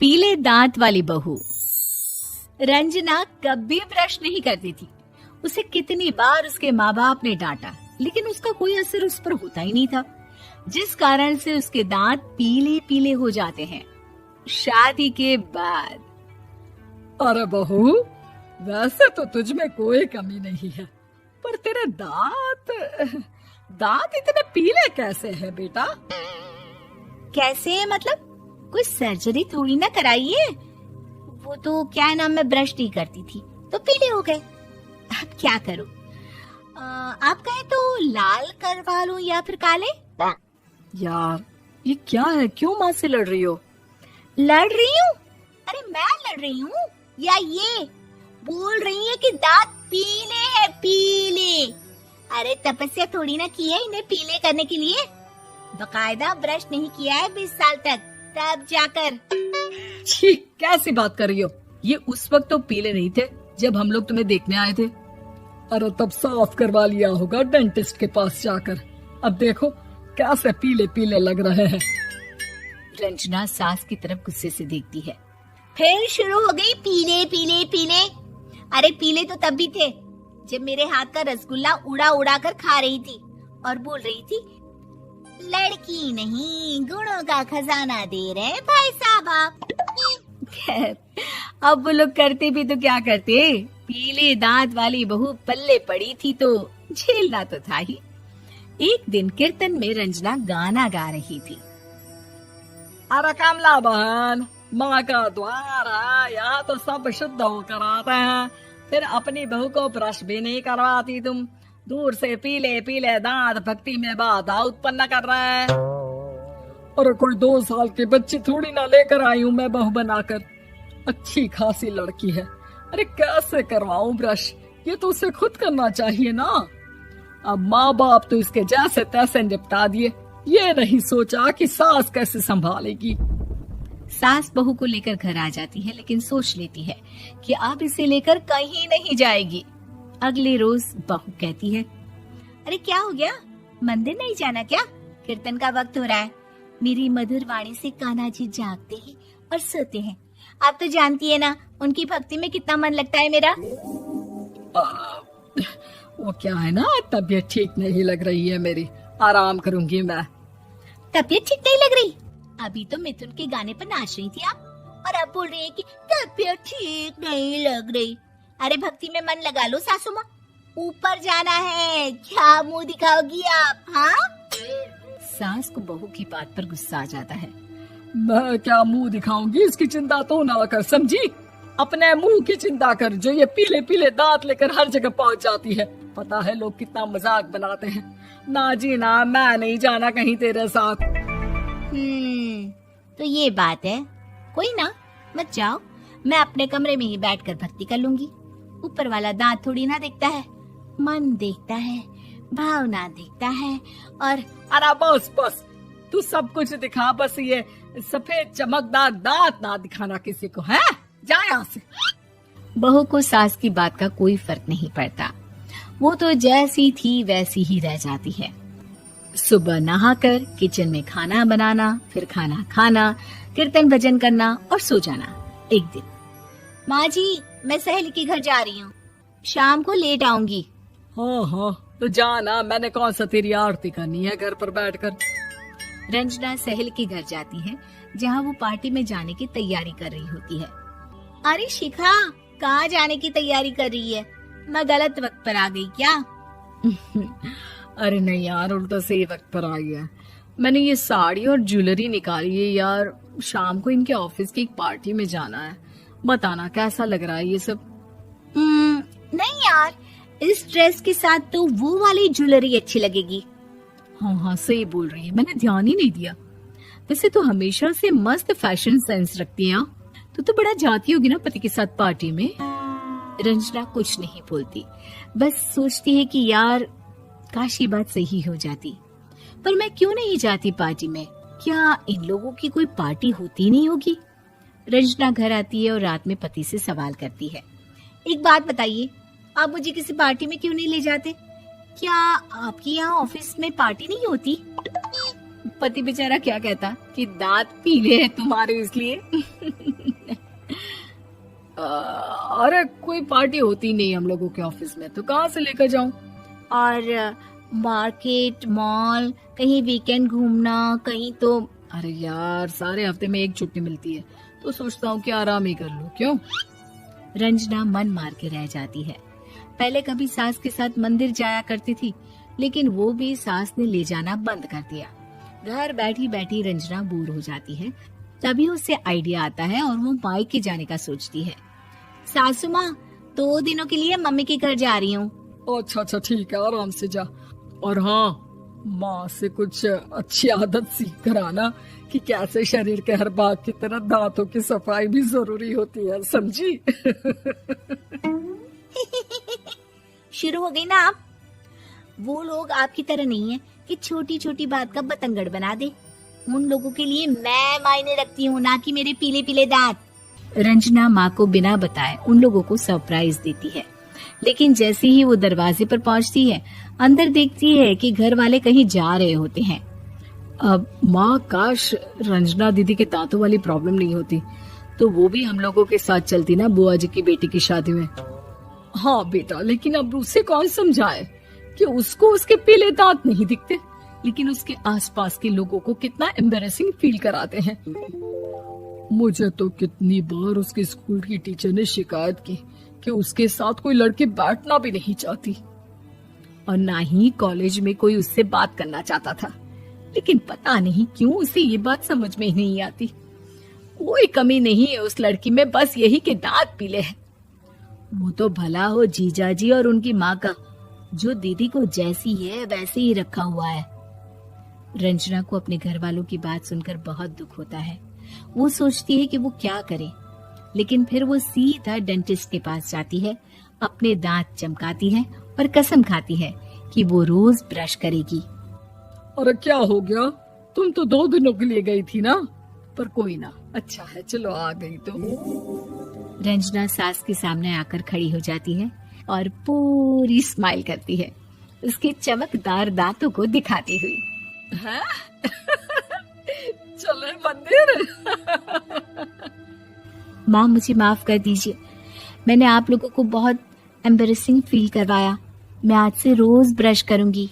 पीले दांत वाली बहू। रंजना कभी ब्रश नहीं करती थी। उसे कितनी बार उसके माँ बाप ने डांटा, लेकिन उसका कोई असर उस पर होता ही नहीं था, जिस कारण से उसके दांत पीले पीले हो जाते हैं। शादी के बाद। अरे बहू, वैसे तो तुझ में कोई कमी नहीं है, पर तेरे दांत इतने पीले कैसे हैं बेटा? कैसे मतलब? कोई सर्जरी थोड़ी ना कराई है। वो तो क्या नाम, मैं ब्रश नहीं करती थी तो पीले हो गए। अब क्या करूं? आप कहे तो लाल करवा लूं या फिर काले? यार ये क्या है, क्यों माँ से लड़ रही हो? लड़ रही हूँ? अरे मैं लड़ रही हूँ या ये बोल रही है कि दांत पीले हैं, पीले। अरे तपस्या थोड़ी ना की है इन्हें पीले करने के लिए। बकायदा ब्रश नहीं किया है 20 साल तक, तब जाकर। छी, कैसी बात कर रही हो? ये उस वक्त तो पीले नहीं थे जब हम लोग तुम्हें देखने आए थे। अरे तब साफ करवा लिया होगा डेंटिस्ट के पास जाकर। अब देखो कैसे पीले पीले लग रहे हैं। रंजना सास की तरफ गुस्से से देखती है। फिर शुरू हो गई पीले पीले पीले। अरे पीले तो तब भी थे जब मेरे हाथ का रसगुल्ला उड़ा उड़ा कर खा रही थी और बोल रही थी, लड़की नहीं गुणों का खजाना दे रहे भाई साहब आप। खैर, अब वो लोग करते भी तो क्या करते, पीले दांत वाली बहू पल्ले पड़ी थी तो झेलना तो था ही। एक दिन कीर्तन में रंजना गाना गा रही थी। अरे कमला बहन, माँ का द्वार है, यहाँ तो सब शुद्ध होकर आते हैं, फिर अपनी बहू को ब्रश भी नहीं करवाती तुम। दूर से पीले पीले दांत भक्ति में बाधा उत्पन्न कर रहे हैं। और कोई 2 साल के बच्ची थोड़ी ना लेकर आई हूँ मैं बहू बनाकर। अच्छी खासी लड़की है, अरे कैसे करवाऊं ब्रश? ये तो उसे खुद करना चाहिए ना। अब माँ बाप तो इसके जैसे तैसे निपटा दिए, ये नहीं सोचा कि सास कैसे संभालेगी। सास बहू को लेकर घर आ जाती है, लेकिन सोच लेती है कि अब इसे लेकर कहीं नहीं जाएगी। अगले रोज बहू कहती है, अरे क्या हो गया, मंदिर नहीं जाना क्या? कीर्तन का वक्त हो रहा है। मेरी मधुर वाणी से कान्हा जी जागते हैं और सोते हैं। आप तो जानती है ना उनकी भक्ति में कितना मन लगता है मेरा। वो क्या है ना, तबीयत ठीक नहीं लग रही है मेरी, आराम करूंगी मैं। तबीयत ठीक नहीं लग रही? अभी तो मिथुन के गाने पर नाच रही थी आप, और अब बोल रही है कि तबीयत ठीक नहीं लग रही। अरे भक्ति में मन लगा लो सासू माँ, ऊपर जाना है, क्या मुंह दिखाओगी आप? हाँ? सास को बहू की बात पर गुस्सा आ जाता है। मैं क्या मुंह दिखाऊंगी, इसकी चिंता तो ना कर, समझी? अपने मुंह की चिंता कर, जो ये पीले पीले दांत लेकर हर जगह पहुंच जाती है। पता है लोग कितना मजाक बनाते हैं। ना जी ना, मैं नहीं जाना कहीं तेरे साथ। तो ये बात है। कोई ना, मत जाओ, मैं अपने कमरे में ही बैठकर भक्ति कर लूंगी। ऊपर वाला दांत थोड़ी ना देखता है, मन देखता है, भावना देखता है। और अरे बस बस, तू सब कुछ दिखा, बस ये सफेद चमकदार दांत ना दिखाना किसी को, है? जा यहाँ से। बहू को सास की बात का कोई फर्क नहीं पड़ता, वो तो जैसी थी वैसी ही रह जाती है। सुबह नहाकर किचन में खाना बनाना, फिर खाना खाना, कीर्तन भजन करना और सो जाना। एक दिन, माँ जी मैं सहेली के घर जा रही हूँ, शाम को लेट आऊंगी। हाँ, तो जाना, मैंने कौन सा तेरी आरती करनी है घर पर बैठकर। रंजना सहेली के घर जाती है, जहाँ वो पार्टी में जाने की तैयारी कर रही होती है। अरे शिखा, कहाँ जाने की तैयारी कर रही है? मैं गलत वक्त पर आ गई क्या? अरे नहीं यार, उल्टा सही वक्त पर आई है। मैंने ये साड़ी और ज्वेलरी निकाली है यार, शाम को इनके ऑफिस की एक पार्टी में जाना है। बताना कैसा लग रहा है ये सब? नहीं यार, इस ड्रेस के साथ तो वो वाली ज्वेलरी अच्छी लगेगी। हाँ सही बोल रही है, मैंने ध्यान ही नहीं दिया। वैसे तो हमेशा से मस्त फैशन सेंस रखती है। तो बड़ा जाती होगी ना पति के साथ पार्टी में। रंजना कुछ नहीं बोलती, बस सोचती है कि यार काश ये बात सही हो जाती, पर मैं क्यों नहीं जाती पार्टी में? क्या इन लोगों की कोई पार्टी होती नहीं होगी? रंजना घर आती है और रात में पति से सवाल करती है, एक बात बताइए, आप मुझे किसी पार्टी में क्यों नहीं ले जाते? क्या आपके यहाँ ऑफिस में पार्टी नहीं होती? पति बेचारा क्या कहता कि दांत पीले हैं तुम्हारे इसलिए। अरे कोई पार्टी होती नहीं हम लोगों के ऑफिस में, तो कहाँ से लेकर जाऊं? और मार्केट, मॉल, कहीं वीकेंड घूमना, कहीं तो। अरे यार सारे हफ्ते में एक छुट्टी मिलती है, तो सोचता हूँ कि आराम ही कर लूं। क्यों? रंजना मन मार के रह जाती है। पहले कभी सास के साथ मंदिर जाया करती थी, लेकिन वो भी सास ने ले जाना बंद कर दिया। घर बैठी बैठी रंजना बोर हो जाती है। तभी उसे आइडिया आता है और वो मायके जाने का सोचती है। सासू माँ, 2 दिनों के लिए मम्मी के घर जा रही हूँ। अच्छा अच्छा ठीक है, आराम से जा। और हाँ, माँ से कुछ अच्छी आदत सीख कर आना कि कैसे शरीर के हर भाग की तरह दांतों की सफाई भी जरूरी होती है, समझी? शुरू हो गई ना आप। वो लोग आपकी तरह नहीं है कि छोटी छोटी बात का बतंगड़ बना दे। उन लोगों के लिए मैं मायने रखती हूँ, ना कि मेरे पीले पीले दांत। रंजना माँ को बिना बताए उन लोगों को सरप्राइज देती है, लेकिन जैसे ही वो दरवाजे पर पहुंचती है, अंदर देखती है कि घर वाले कहीं जा रहे होते हैं। अब माँ, काश रंजना दीदी के दांतों वाली प्रॉब्लम नहीं होती, तो वो भी हम लोगों के साथ चलती ना बुआ जी की बेटी की शादी में। हाँ बेटा, लेकिन अब उसे कौन समझाए कि उसको उसके पीले दांत नहीं दिखते, लेकिन उसके आसपास के लोगों को कितना एम्बैरेसिंग फील कराते हैं। मुझे तो कितनी बार उसके स्कूल की टीचर ने शिकायत की कि उसके साथ कोई लड़की बैठना भी नहीं चाहती, और ना ही कॉलेज में कोई उससे बात करना चाहता था। लेकिन पता नहीं क्यों उसे ये बात समझ में ही नहीं आती। कोई कमी नहीं है उस लड़की में, बस यही कि दांत पीले हैं। वो तो भला हो जीजा जी और उनकी माँ का, जो दीदी को जैसी है वैसे ही रखा हुआ है। रंजना को अपने घर वालों की बात सुनकर बहुत दुख होता है। वो सोचती है कि वो क्या करे, लेकिन फिर वो सीधा डेंटिस्ट के पास जाती है, अपने दांत चमकाती है और कसम खाती है कि वो रोज ब्रश करेगी। अरे क्या हो गया? तुम तो 2 दिनों के लिए गई थी ना। पर कोई ना, अच्छा है, चलो आ गई तो। रंजना सास के सामने आकर खड़ी हो जाती है और पूरी स्माइल करती है, उसके चमकदार दांतों को दिखाती हुई। हैं? चले मंदिर? माँ, मुझे माफ कर दीजिए, मैंने आप लोगों को बहुत एम्बैरेसिंग फील करवाया। मैं आज से रोज ब्रश करूंगी।